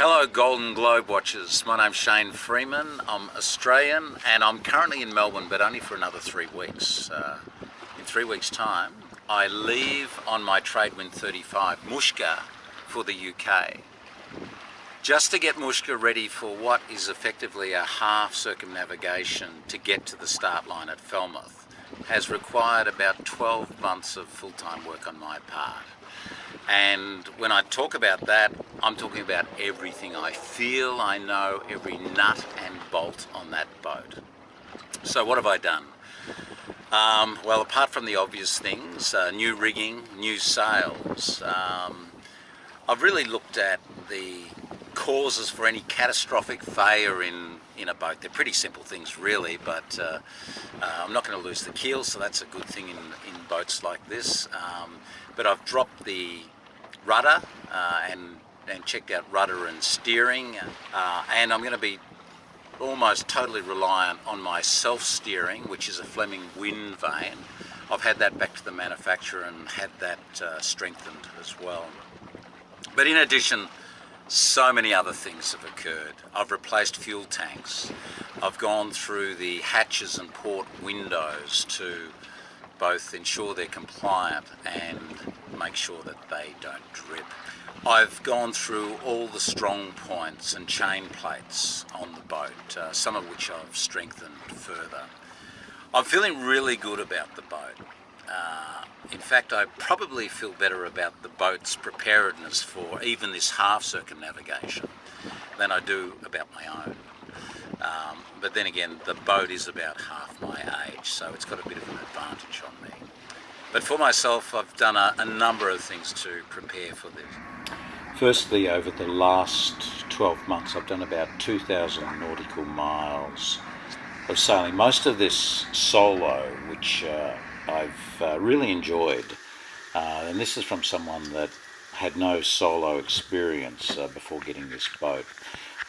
Hello Golden Globe watchers, my name's Shane Freeman. I'm Australian and I'm currently in Melbourne, but only for another 3 weeks. In 3 weeks time I leave on my Tradewind 35 Mushka for the UK, just to get Mushka ready for what is effectively a half circumnavigation to get to the start line at Falmouth. Has required about 12 months of full-time work on my part. And when I talk about that, I'm talking about everything I feel, I know, every nut and bolt on that boat. So what have I done? Well, apart from the obvious things, new rigging, new sails, I've really looked at the causes for any catastrophic failure in a boat. They're pretty simple things really, but I'm not going to lose the keel, so that's a good thing in boats like this. But I've dropped the rudder and checked out rudder and steering, and I'm going to be almost totally reliant on my self-steering, which is a Fleming wind vane. I've had that back to the manufacturer and had that strengthened as well. But in addition, so many other things have occurred. I've replaced fuel tanks. I've gone through the hatches and port windows to both ensure they're compliant and make sure that they don't drip. I've gone through all the strong points and chain plates on the boat, some of which I've strengthened further. I'm feeling really good about the boat. In fact, I probably feel better about the boat's preparedness for even this half circumnavigation than I do about my own. But then again, the boat is about half my age, so it's got a bit of an advantage on me. But for myself, I've done a number of things to prepare for this. Firstly, over the last 12 months, I've done about 2,000 nautical miles of sailing. Most of this solo, which I've really enjoyed, and this is from someone that had no solo experience before getting this boat.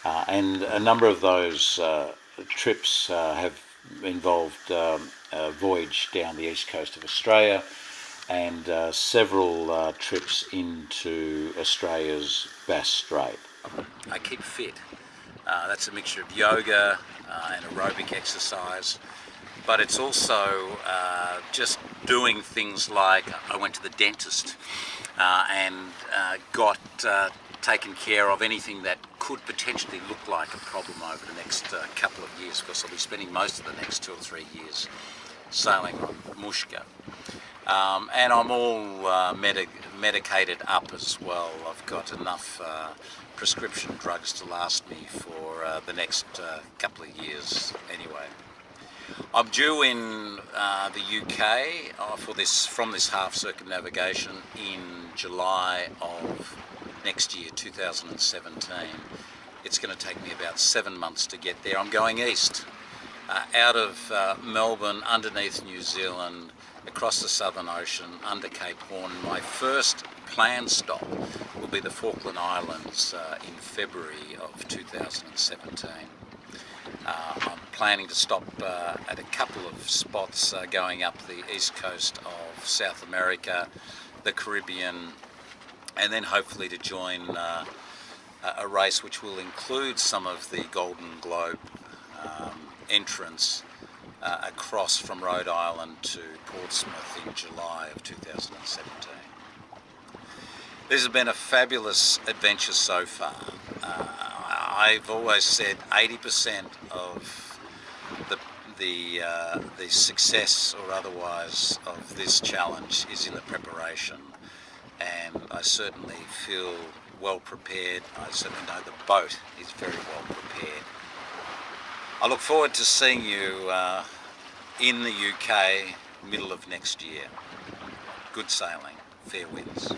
And a number of those trips have involved a voyage down the east coast of Australia and several trips into Australia's Bass Strait. I keep fit. That's a mixture of yoga and aerobic exercise, but it's also just doing things like I went to the dentist and got taken care of anything that could potentially look like a problem over the next couple of years, because I'll be spending most of the next 2 or 3 years sailing on Mushka. And I'm all medicated up as well. I've got enough prescription drugs to last me for the next couple of years anyway. I'm due in the UK from this half circumnavigation in July of next year, 2017. It's going to take me about 7 months to get there. I'm going east, out of Melbourne, underneath New Zealand, across the Southern Ocean, under Cape Horn. My first planned stop will be the Falkland Islands in February of 2017. I'm planning to stop at a couple of spots going up the east coast of South America, the Caribbean, and then hopefully to join a race which will include some of the Golden Globe entrants across from Rhode Island to Portsmouth in July of 2017. This has been a fabulous adventure so far. I've always said 80% of the success or otherwise of this challenge is in the preparation, and I certainly feel well prepared. I certainly know the boat is very well prepared. I look forward to seeing you in the UK middle of next year. Good sailing, fair winds.